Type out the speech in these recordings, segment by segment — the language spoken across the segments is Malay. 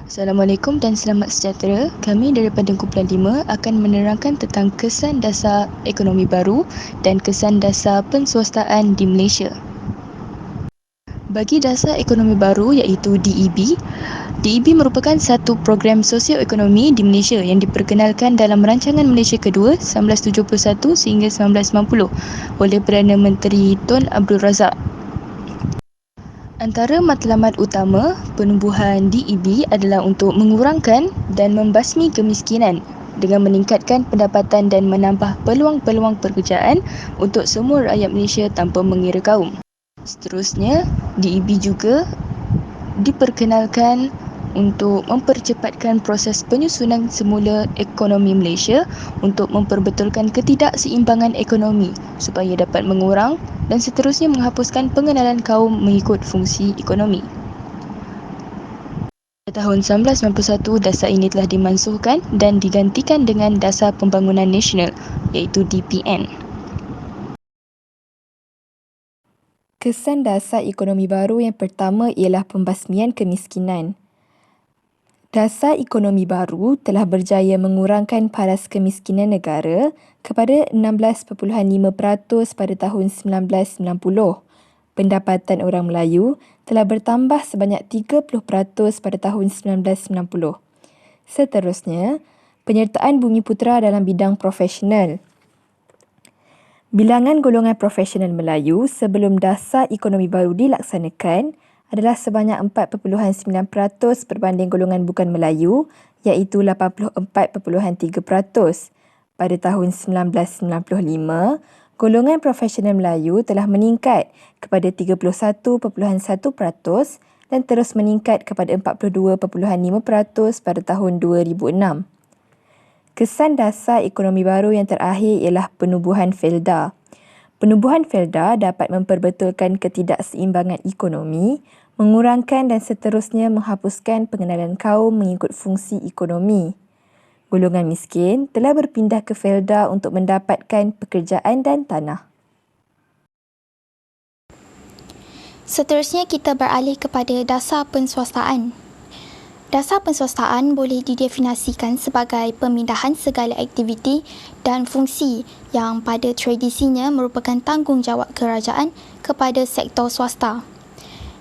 Assalamualaikum dan selamat sejahtera. Kami daripada Kumpulan 5 akan menerangkan tentang kesan dasar ekonomi baru dan kesan dasar penswastaan di Malaysia. Bagi dasar ekonomi baru iaitu DEB, DEB merupakan satu program sosioekonomi di Malaysia yang diperkenalkan dalam Rancangan Malaysia Kedua 1971 sehingga 1990 oleh Perdana Menteri Tun Abdul Razak. Antara matlamat utama penubuhan DEB adalah untuk mengurangkan dan membasmi kemiskinan dengan meningkatkan pendapatan dan menambah peluang-peluang pekerjaan untuk semua rakyat Malaysia tanpa mengira kaum. Seterusnya, DEB juga diperkenalkan untuk mempercepatkan proses penyusunan semula ekonomi Malaysia untuk memperbetulkan ketidakseimbangan ekonomi supaya dapat mengurang dan seterusnya menghapuskan pengenalan kaum mengikut fungsi ekonomi. Pada tahun 1991, dasar ini telah dimansuhkan dan digantikan dengan Dasar Pembangunan Nasional iaitu DPN. Kesan dasar ekonomi baru yang pertama ialah pembasmian kemiskinan. Dasar ekonomi baru telah berjaya mengurangkan paras kemiskinan negara kepada 16.5% pada tahun 1990. Pendapatan orang Melayu telah bertambah sebanyak 30% pada tahun 1990. Seterusnya, penyertaan Bumiputera dalam bidang profesional. Bilangan golongan profesional Melayu sebelum dasar ekonomi baru dilaksanakan adalah sebanyak 4.9% berbanding golongan bukan Melayu iaitu 84.3%. Pada tahun 1995, golongan profesional Melayu telah meningkat kepada 31.1% dan terus meningkat kepada 42.5% pada tahun 2006. Kesan dasar ekonomi baru yang terakhir ialah penubuhan Felda. Penubuhan Felda dapat memperbetulkan ketidakseimbangan ekonomi, mengurangkan dan seterusnya menghapuskan pengenalan kaum mengikut fungsi ekonomi. Golongan miskin telah berpindah ke Felda untuk mendapatkan pekerjaan dan tanah. Seterusnya kita beralih kepada dasar penswastaan. Dasar penswastaan boleh didefinisikan sebagai pemindahan segala aktiviti dan fungsi yang pada tradisinya merupakan tanggungjawab kerajaan kepada sektor swasta.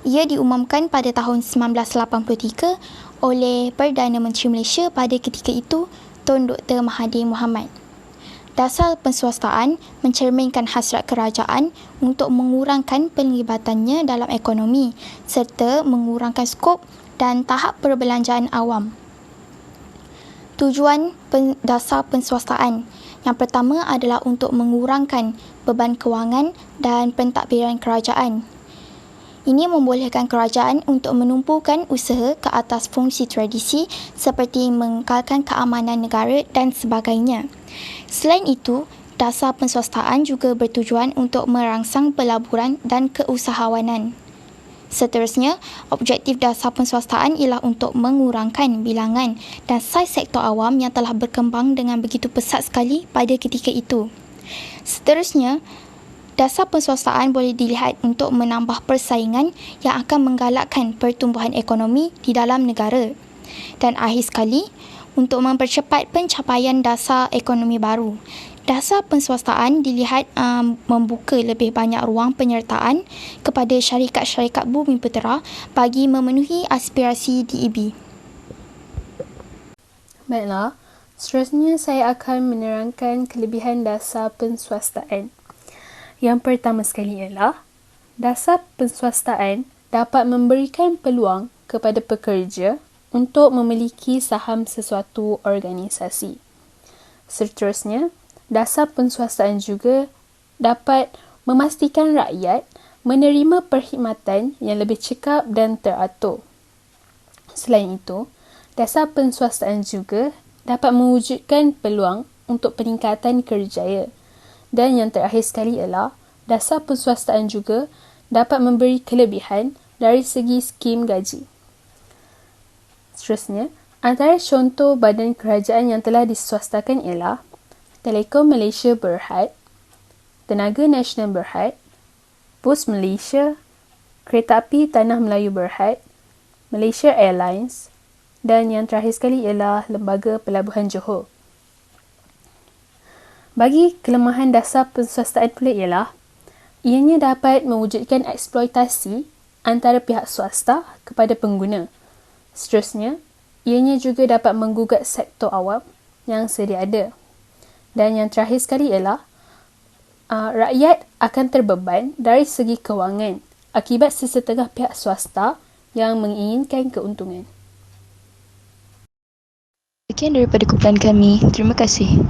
Ia diumumkan pada tahun 1983 oleh Perdana Menteri Malaysia pada ketika itu, Tun Dr. Mahathir Mohamad. Dasar penswastaan mencerminkan hasrat kerajaan untuk mengurangkan penglibatannya dalam ekonomi serta mengurangkan skop dan tahap perbelanjaan awam. Tujuan dasar penswastaan yang pertama adalah untuk mengurangkan beban kewangan dan pentadbiran kerajaan. Ini membolehkan kerajaan untuk menumpukan usaha ke atas fungsi tradisi seperti mengekalkan keamanan negara dan sebagainya. Selain itu, dasar penswastaan juga bertujuan untuk merangsang pelaburan dan keusahawanan. Seterusnya, objektif dasar penswastaan ialah untuk mengurangkan bilangan dan saiz sektor awam yang telah berkembang dengan begitu pesat sekali pada ketika itu. Seterusnya, dasar penswastaan boleh dilihat untuk menambah persaingan yang akan menggalakkan pertumbuhan ekonomi di dalam negara. Dan akhir sekali, untuk mempercepat pencapaian dasar ekonomi baru. Dasar penswastaan dilihat membuka lebih banyak ruang penyertaan kepada syarikat-syarikat Bumiputera bagi memenuhi aspirasi DEB. Baiklah, seterusnya saya akan menerangkan kelebihan dasar penswastaan. Yang pertama sekali ialah, dasar penswastaan dapat memberikan peluang kepada pekerja untuk memiliki saham sesuatu organisasi. Seterusnya, dasar penswastaan juga dapat memastikan rakyat menerima perkhidmatan yang lebih cekap dan teratur. Selain itu, dasar penswastaan juga dapat mewujudkan peluang untuk peningkatan kerjaya. Dan yang terakhir sekali ialah, dasar penswastaan juga dapat memberi kelebihan dari segi skim gaji. Seterusnya, antara contoh badan kerajaan yang telah diswastakan ialah Telekom Malaysia Berhad, Tenaga Nasional Berhad, Bus Malaysia, Kereta Api Tanah Melayu Berhad, Malaysia Airlines, Dan yang terakhir sekali ialah Lembaga Pelabuhan Johor. Bagi kelemahan dasar penswastaan pula ialah ianya dapat mewujudkan eksploitasi antara pihak swasta kepada pengguna. Seterusnya, ianya juga dapat menggugat sektor awam yang sedia ada. Dan yang terakhir sekali ialah rakyat akan terbeban dari segi kewangan akibat sesetengah pihak swasta yang menginginkan keuntungan. Sekian daripada kumpulan kami. Terima kasih.